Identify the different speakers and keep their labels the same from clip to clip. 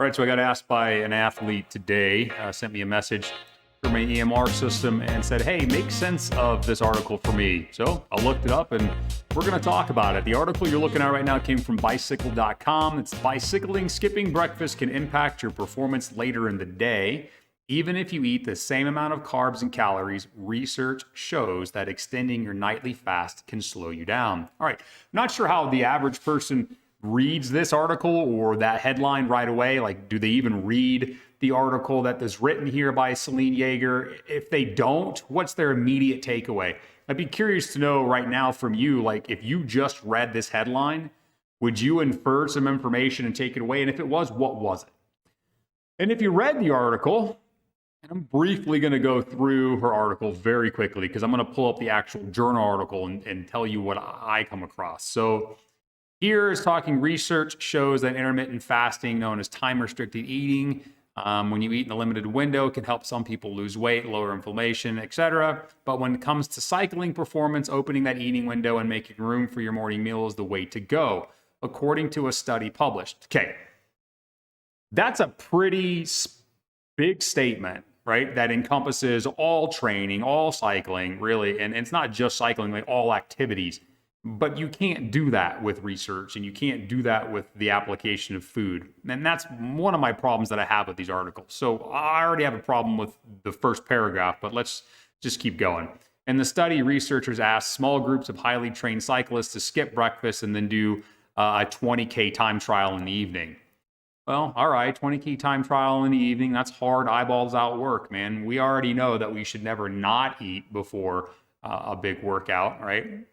Speaker 1: All right, so I got asked by an athlete today, sent me a message through my EMR system and said, hey, make sense of this article for me. So I looked it up and we're going to talk about it. The article you're looking at right now came from bicycle.com. It's bicycling, skipping breakfast can impact your performance later in the day. Even if you eat the same amount of carbs and calories, research shows that extending your nightly fast can slow you down. All right, not sure how the average person reads this article or that headline right away. Like, do they even read the article that is written here by Celine Yeager? If they don't, what's their immediate takeaway? I'd be curious to know right now from you, like if you just read this headline, would you infer some information and take it away? And if it was, what was it? And if you read the article, and I'm briefly going to go through her article very quickly because I'm going to pull up the actual journal article and tell you what I come across. So here is talking research shows that intermittent fasting, known as time-restricted eating, when you eat in a limited window, can help some people lose weight, lower inflammation, etc. But when it comes to cycling performance, opening that eating window and making room for your morning meal is the way to go, according to a study published. Okay, that's a pretty big statement, right? That encompasses all training, all cycling, really, and it's not just cycling, like all activities. But you can't do that with research, and you can't do that with the application of food. And that's one of my problems that I have with these articles. So I already have a problem with the first paragraph, but let's just keep going. In the study, researchers asked small groups of highly trained cyclists to skip breakfast and then do a 20K time trial in the evening. Well, all right, 20K time trial in the evening, that's hard eyeballs out work, man. We already know that we should never not eat before a big workout, right?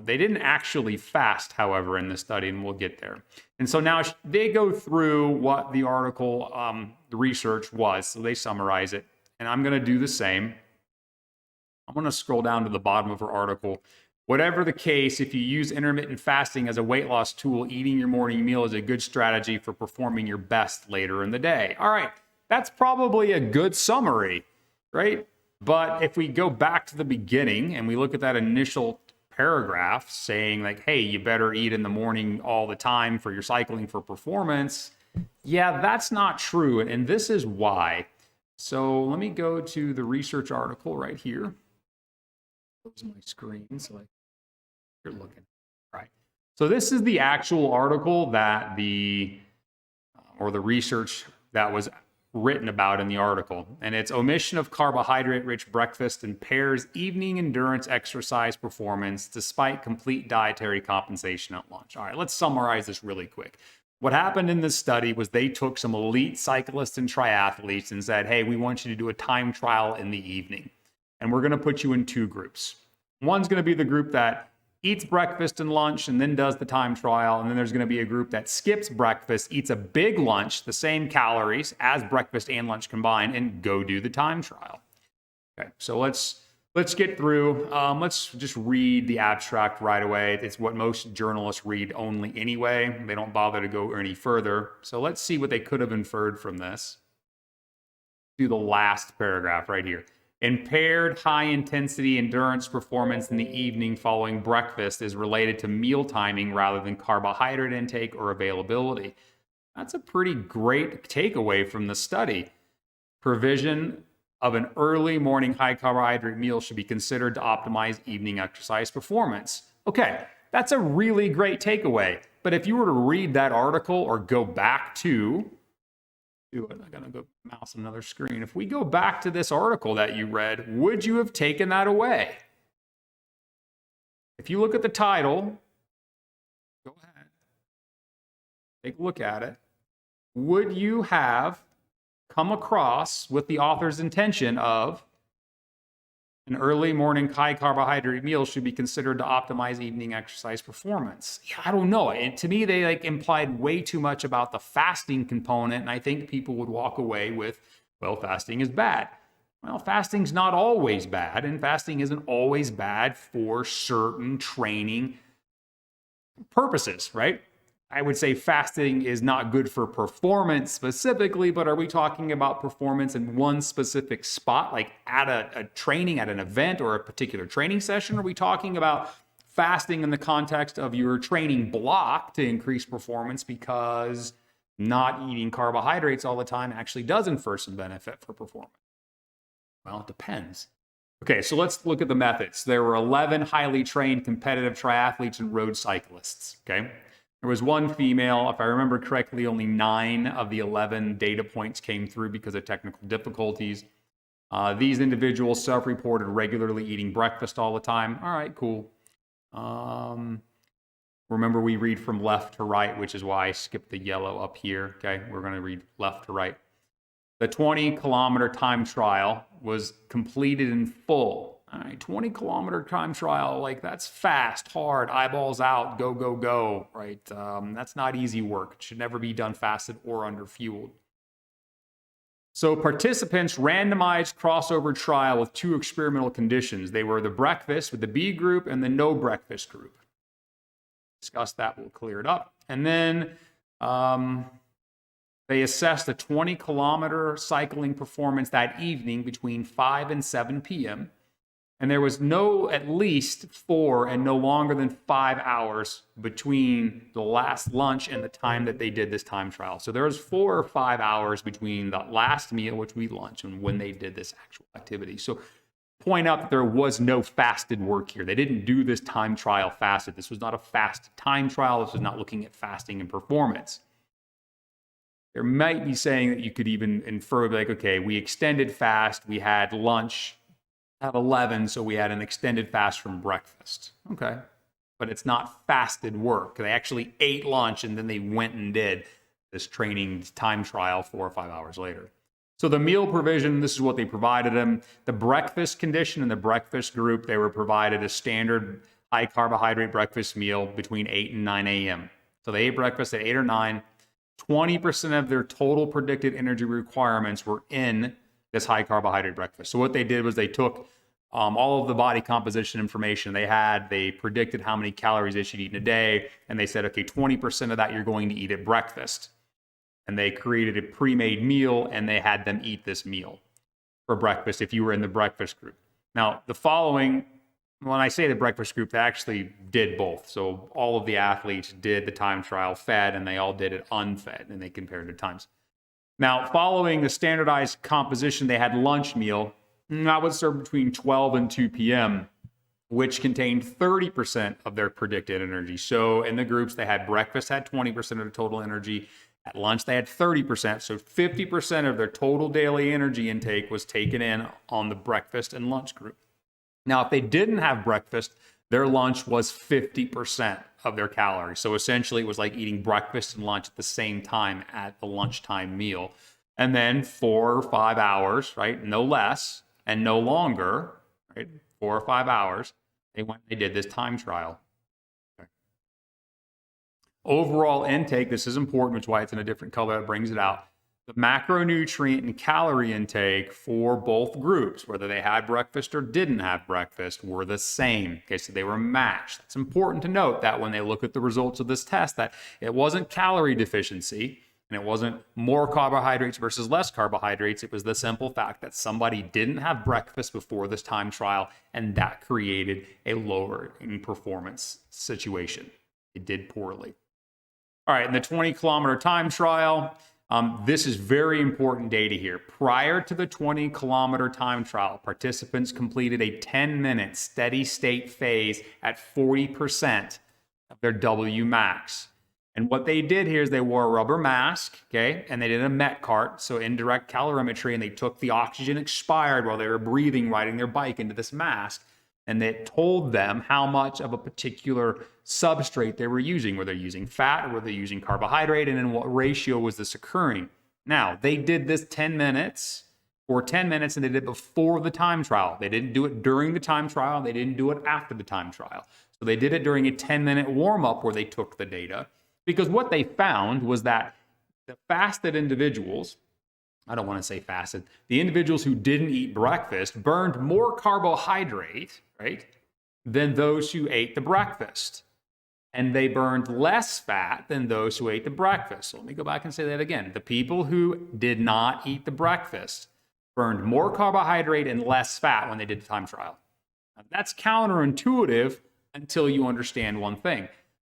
Speaker 1: They didn't actually fast, however, in this study, and we'll get there. And so now they go through what the article, the research was, so they summarize it, and I'm going to do the same. I'm going to scroll down to the bottom of her article. Whatever the case, if you use intermittent fasting as a weight loss tool, eating your morning meal is a good strategy for performing your best later in the day. All right, that's probably a good summary, right? But if we go back to the beginning and we look at that initial paragraph saying like, hey, you better eat in the morning all the time for your cycling for performance. Yeah, that's not true. And this is why. So let me go to the research article right here. Close my screen so you're looking. Right. So this is the actual article that the research that was written about in the article, and it's omission of carbohydrate-rich breakfast impairs evening endurance exercise performance despite complete dietary compensation at lunch. All right, let's summarize this really quick. What happened in this study was they took some elite cyclists and triathletes and said, hey, we want you to do a time trial in the evening, and we're going to put you in two groups. One's going to be the group that eats breakfast and lunch and then does the time trial. And then there's going to be a group that skips breakfast, eats a big lunch, the same calories as breakfast and lunch combined, and go do the time trial. Okay, so let's get through. Let's just read the abstract right away. It's what most journalists read only anyway. They don't bother to go any further. So let's see what they could have inferred from this. Do the last paragraph right here. Impaired high-intensity endurance performance in the evening following breakfast is related to meal timing rather than carbohydrate intake or availability. That's a pretty great takeaway from the study. Provision of an early morning high-carbohydrate meal should be considered to optimize evening exercise performance. Okay, that's a really great takeaway. But if you were to read that article or go back to I'm going to go mouse another screen. If we go back to this article that you read, would you have taken that away? If you look at the title, go ahead, take a look at it. Would you have come across with the author's intention of an early morning high carbohydrate meal should be considered to optimize evening exercise performance? Yeah, I don't know. And to me, they implied way too much about the fasting component. And I think people would walk away with, well, fasting is bad. Well, fasting's not always bad. And fasting isn't always bad for certain training purposes, right? I would say fasting is not good for performance specifically, but are we talking about performance in one specific spot, like at a training, at an event or a particular training session? Are we talking about fasting in the context of your training block to increase performance because not eating carbohydrates all the time actually does infer some benefit for performance? Well, it depends. Okay, so let's look at the methods. There were 11 highly trained competitive triathletes and road cyclists, okay? There was one female. If I remember correctly, only 9 of the 11 data points came through because of technical difficulties. These individuals self-reported regularly eating breakfast all the time. All right, cool. Remember, we read from left to right, which is why I skipped the yellow up here, okay? We're going to read left to right. The 20-kilometer time trial was completed in full. All right, 20-kilometer time trial, like that's fast, hard, eyeballs out, go, go, go, right? That's not easy work. It should never be done fasted or under-fueled. So participants randomized crossover trial with 2 experimental conditions. They were the breakfast with the B group and the no breakfast group. Discuss that, we'll clear it up. And then they assessed the 20-kilometer cycling performance that evening between 5 and 7 p.m. And there was no at least 4 and no longer than 5 hours between the last lunch and the time that they did this time trial. So there was 4 or 5 hours between the last meal, which we lunch, and when they did this actual activity. So point out that there was no fasted work here. They didn't do this time trial fasted. This was not a fasted time trial. This was not looking at fasting and performance. There might be saying that you could even infer, like, okay, we extended fast, we had lunch at 11, so we had an extended fast from breakfast. Okay, but it's not fasted work. They actually ate lunch and then they went and did this training time trial 4 or 5 hours later. So the meal provision, this is what they provided them. The breakfast condition in the breakfast group, they were provided a standard high carbohydrate breakfast meal between 8 and 9 a.m. So they ate breakfast at 8 or 9. 20% of their total predicted energy requirements were in this high carbohydrate breakfast. So what they did was they took all of the body composition information they had, they predicted how many calories they should eat in a day, and they said, okay, 20% of that you're going to eat at breakfast. And they created a pre-made meal, and they had them eat this meal for breakfast if you were in the breakfast group. Now, the following, when I say the breakfast group, they actually did both. So all of the athletes did the time trial fed, and they all did it unfed, and they compared the times. Now, following the standardized composition, they had lunch meal. That was served between 12 and 2 p.m., which contained 30% of their predicted energy. So in the groups, they had breakfast had 20% of the total energy. At lunch, they had 30%. So 50% of their total daily energy intake was taken in on the breakfast and lunch group. Now, if they didn't have breakfast, their lunch was 50% of their calories. So essentially, it was like eating breakfast and lunch at the same time at the lunchtime meal. And then 4 or 5 hours, right? No less and no longer, right? 4 or 5 hours, they did this time trial. Okay. Overall intake, this is important, which is why it's in a different color, that brings it out. The macronutrient and calorie intake for both groups, whether they had breakfast or didn't have breakfast, were the same. Okay, so they were matched. It's important to note that when they look at the results of this test, that it wasn't calorie deficiency and it wasn't more carbohydrates versus less carbohydrates. It was the simple fact that somebody didn't have breakfast before this time trial, and that created a lower in performance situation. It did poorly. All right, in the 20-kilometer time trial, this is very important data here. Prior to the 20-kilometer time trial, participants completed a 10-minute steady state phase at 40% of their W max. And what they did here is they wore a rubber mask, okay, and they did a MET cart, so indirect calorimetry, and they took the oxygen expired while they were breathing, riding their bike into this mask. And it told them how much of a particular substrate they were using. Were they using fat, or were they using carbohydrate, and in what ratio was this occurring? Now, they did this 10 minutes, and they did it before the time trial. They didn't do it during the time trial. They didn't do it after the time trial. So they did it during a 10-minute warm-up where they took the data, because what they found was that the fasted individuals, I don't want to say fasted, the individuals who didn't eat breakfast burned more carbohydrate, right, than those who ate the breakfast. And they burned less fat than those who ate the breakfast. So let me go back and say that again. The people who did not eat the breakfast burned more carbohydrate and less fat when they did the time trial. Now, that's counterintuitive until you understand one thing.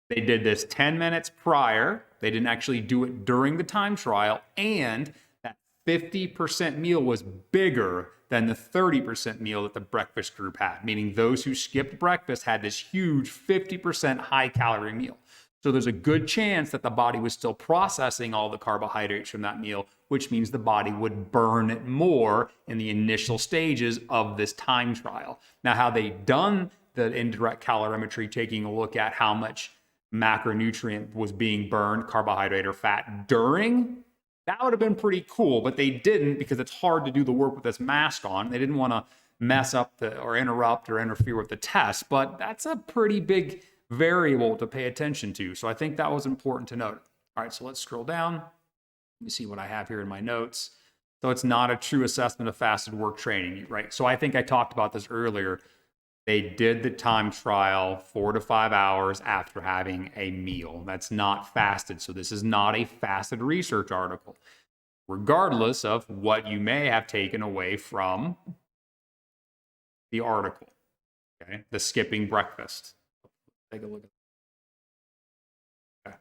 Speaker 1: They did this 10 minutes prior. They didn't actually do it during the time trial. And that 50% meal was bigger than the 30% meal that the breakfast group had, meaning those who skipped breakfast had this huge 50% high calorie meal. So there's a good chance that the body was still processing all the carbohydrates from that meal, which means the body would burn it more in the initial stages of this time trial. Now, how they done the indirect calorimetry, taking a look at how much macronutrient was being burned, carbohydrate or fat, during, that would have been pretty cool, but they didn't because it's hard to do the work with this mask on. They didn't want to mess up or interrupt or interfere with the test, but that's a pretty big variable to pay attention to. So I think that was important to note. All right, so let's scroll down. Let me see what I have here in my notes. So it's not a true assessment of fasted work training, right? So I think I talked about this earlier. They did the time trial 4 to 5 hours after having a meal. That's not fasted. So this is not a fasted research article, regardless of what you may have taken away from the article. Okay, the skipping breakfast. Take a look at that. Okay.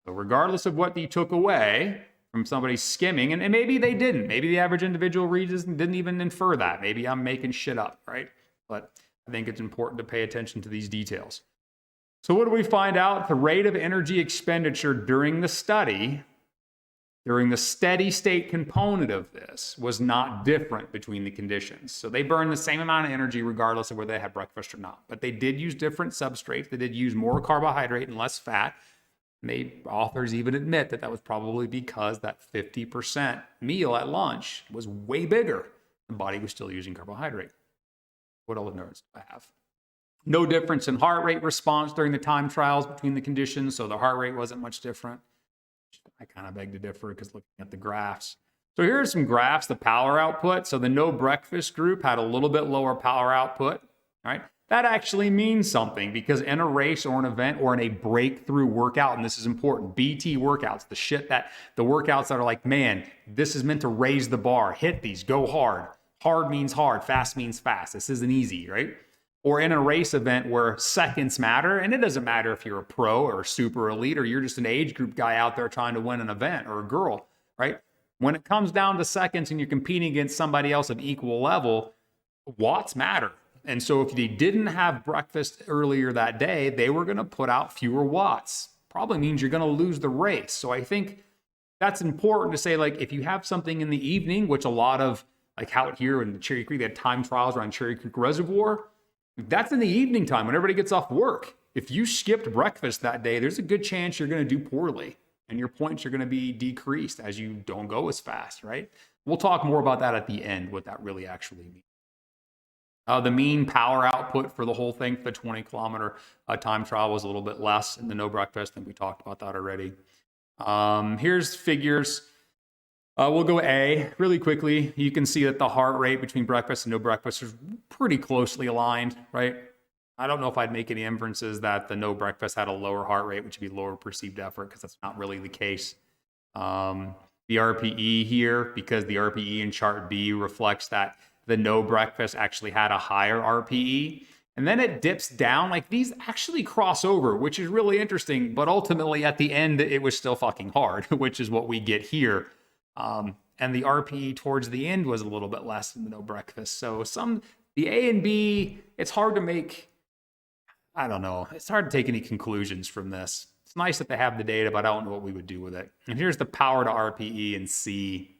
Speaker 1: So regardless of what you took away from somebody skimming, and maybe they didn't. Maybe the average individual reads didn't even infer that. Maybe I'm making shit up, right? But I think it's important to pay attention to these details. So what do we find out? The rate of energy expenditure during the study, during the steady state component of this, was not different between the conditions. So they burned the same amount of energy regardless of whether they had breakfast or not. But they did use different substrates. They did use more carbohydrate and less fat. And authors even admit that that was probably because that 50% meal at lunch was way bigger. The body was still using carbohydrate. What other notes do I have? No difference in heart rate response during the time trials between the conditions. So the heart rate wasn't much different. I kind of beg to differ because looking at the graphs. So here are some graphs, the power output. So the no breakfast group had a little bit lower power output, right? That actually means something because in a race or an event or in a breakthrough workout, and this is important, BT workouts, the workouts that are like, man, this is meant to raise the bar, hit these, go hard. Hard means hard, fast means fast. This isn't easy, right? Or in a race event where seconds matter, and it doesn't matter if you're a pro or a super elite or you're just an age group guy out there trying to win an event or a girl, right? When it comes down to seconds and you're competing against somebody else of equal level, watts matter. And so if they didn't have breakfast earlier that day, they were going to put out fewer watts. Probably means you're going to lose the race. So I think that's important to say, like, if you have something in the evening, which a lot of, like out here in the Cherry Creek, they had time trials around Cherry Creek Reservoir. That's in the evening time when everybody gets off work. If you skipped breakfast that day, there's a good chance you're going to do poorly and your points are going to be decreased as you don't go as fast, right? We'll talk more about that at the end, what that really actually means. The mean power output for the whole thing for the 20-kilometer time trial was a little bit less in the no breakfast, and we talked about that already. Here's figures. We'll go A really quickly. You can see that the heart rate between breakfast and no breakfast is pretty closely aligned, right? I don't know if I'd make any inferences that the no breakfast had a lower heart rate, which would be lower perceived effort, because that's not really the case. The RPE here, because the RPE in chart B reflects that the no breakfast actually had a higher RPE. And then it dips down. Like, these actually cross over, which is really interesting. But ultimately, at the end, it was still fucking hard, which is what we get here. And the RPE towards the end was a little bit less than the no breakfast. So the A and B, it's hard to make, I don't know. It's hard to take any conclusions from this. It's nice that they have the data, but I don't know what we would do with it. And here's the power to RPE and C.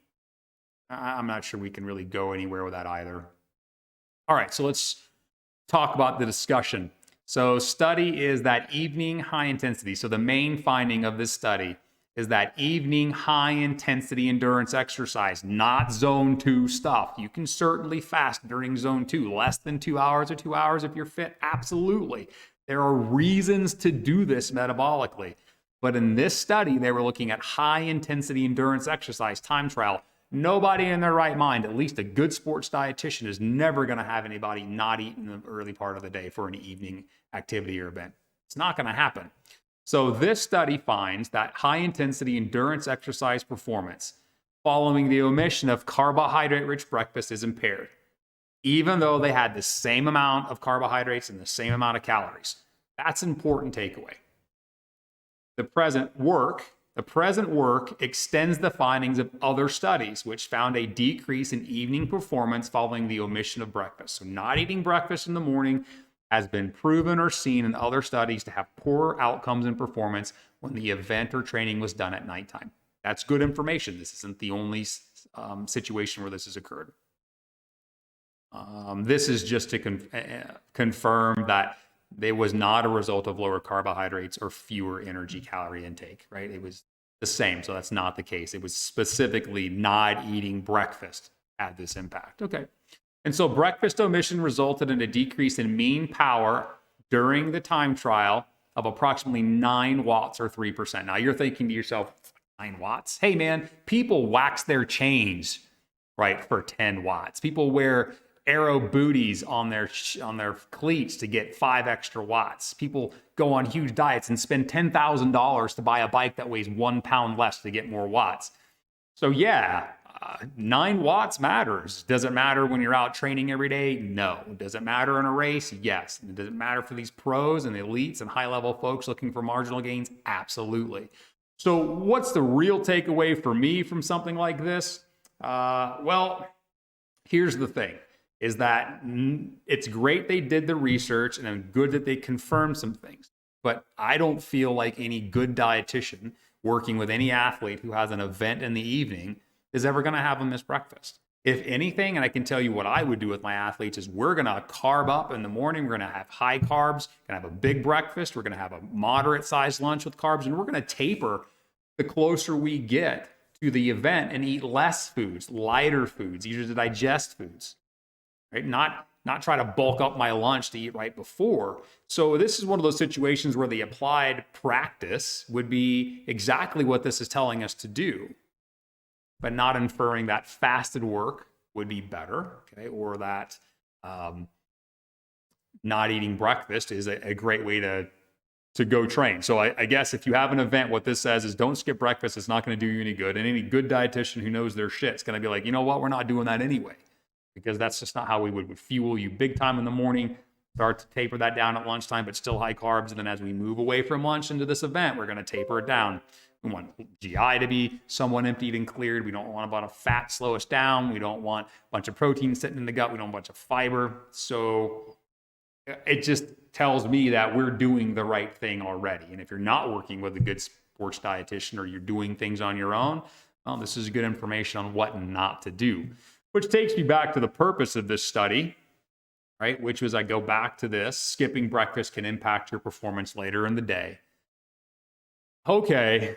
Speaker 1: I'm not sure we can really go anywhere with that either. All right, so let's talk about the discussion. So study is that evening high intensity. So the main finding of this study is that evening high intensity endurance exercise, not zone 2 stuff. You can certainly fast during zone 2, less than 2 hours or 2 hours if you're fit. Absolutely. There are reasons to do this metabolically. But in this study, they were looking at high intensity endurance exercise, time trial. Nobody in their right mind, at least a good sports dietitian, is never going to have anybody not eat in the early part of the day for an evening activity or event. It's not going to happen. So this study finds that high-intensity endurance exercise performance following the omission of carbohydrate-rich breakfast is impaired, even though they had the same amount of carbohydrates and the same amount of calories. That's an important takeaway. The present work extends the findings of other studies, which found a decrease in evening performance following the omission of breakfast. So not eating breakfast in the morning has been proven or seen in other studies to have poorer outcomes in performance when the event or training was done at nighttime. That's good information. This isn't the only situation where this has occurred. This is just to confirm that it was not a result of lower carbohydrates or fewer energy calorie intake, right? It was the same, so that's not the case. It was specifically not eating breakfast had this impact. Okay. And so breakfast omission resulted in a decrease in mean power during the time trial of approximately 9 watts or 3%. Now you're thinking to yourself, 9 watts? Hey man, people wax their chains, right, for 10 watts. People wear arrow booties on their cleats to get 5 extra watts. People go on huge diets and spend $10,000 to buy a bike that weighs 1 pound less to get more watts. So yeah, 9 watts matters. Does it matter when you're out training every day? No. Does it matter in a race? Yes. Does it matter for these pros and the elites and high-level folks looking for marginal gains? Absolutely. So what's the real takeaway for me from something like this? Well, here's the thing, is that it's great they did the research and good that they confirmed some things, but I don't feel like any good dietitian working with any athlete who has an event in the evening is ever going to have them miss breakfast. If anything, and I can tell you what I would do with my athletes, is we're going to carb up in the morning. We're going to have high carbs, going to have a big breakfast. We're going to have a moderate sized lunch with carbs, and we're going to taper the closer we get to the event and eat less foods, lighter foods, easier to digest foods, right? Not try to bulk up my lunch to eat right before. So this is one of those situations where the applied practice would be exactly what this is telling us to do, but not inferring that fasted work would be better, okay? Or that not eating breakfast is a great way to go train. So I guess if you have an event, what this says is don't skip breakfast. It's not going to do you any good. And any good dietitian who knows their shit is going to be like, you know what? We're not doing that anyway, because that's just not how we would fuel you big time in the morning, start to taper that down at lunchtime, but still high carbs. And then as we move away from lunch into this event, we're going to taper it down. We want GI to be somewhat emptied and cleared. We don't want a bunch of fat slow us down. We don't want a bunch of protein sitting in the gut. We don't want a bunch of fiber. So it just tells me that we're doing the right thing already. And if you're not working with a good sports dietitian or you're doing things on your own, well, this is good information on what not to do. Which takes me back to the purpose of this study, right? Which was, I go back to this, skipping breakfast can impact your performance later in the day. Okay,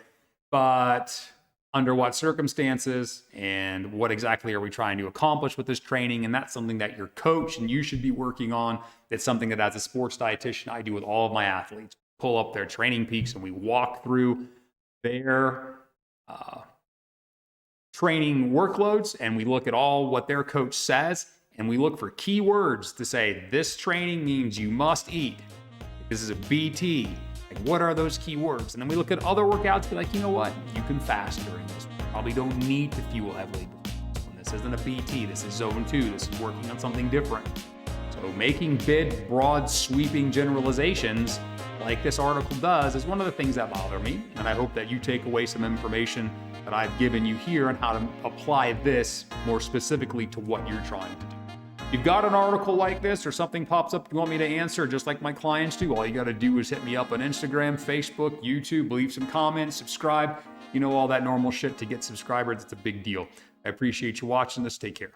Speaker 1: but under what circumstances and what exactly are we trying to accomplish with this training? And that's something that your coach and you should be working on. It's something that as a sports dietitian, I do with all of my athletes. Pull up their training peaks and we walk through their training workloads and we look at all what their coach says and we look for keywords to say, this training means you must eat. This is a BT. Like, what are those keywords? And then we look at other workouts, be like, you know what? You can fast during this. You probably don't need to fuel heavily. When this isn't a BT, this is zone 2. This is working on something different. So making big, broad, sweeping generalizations like this article does is one of the things that bother me. And I hope that you take away some information that I've given you here on how to apply this more specifically to what you're trying to do. If you've got an article like this or something pops up you want me to answer, just like my clients do, all you got to do is hit me up on Instagram, Facebook, YouTube, leave some comments, subscribe, all that normal shit to get subscribers. It's a big deal. I appreciate you watching this. Take care.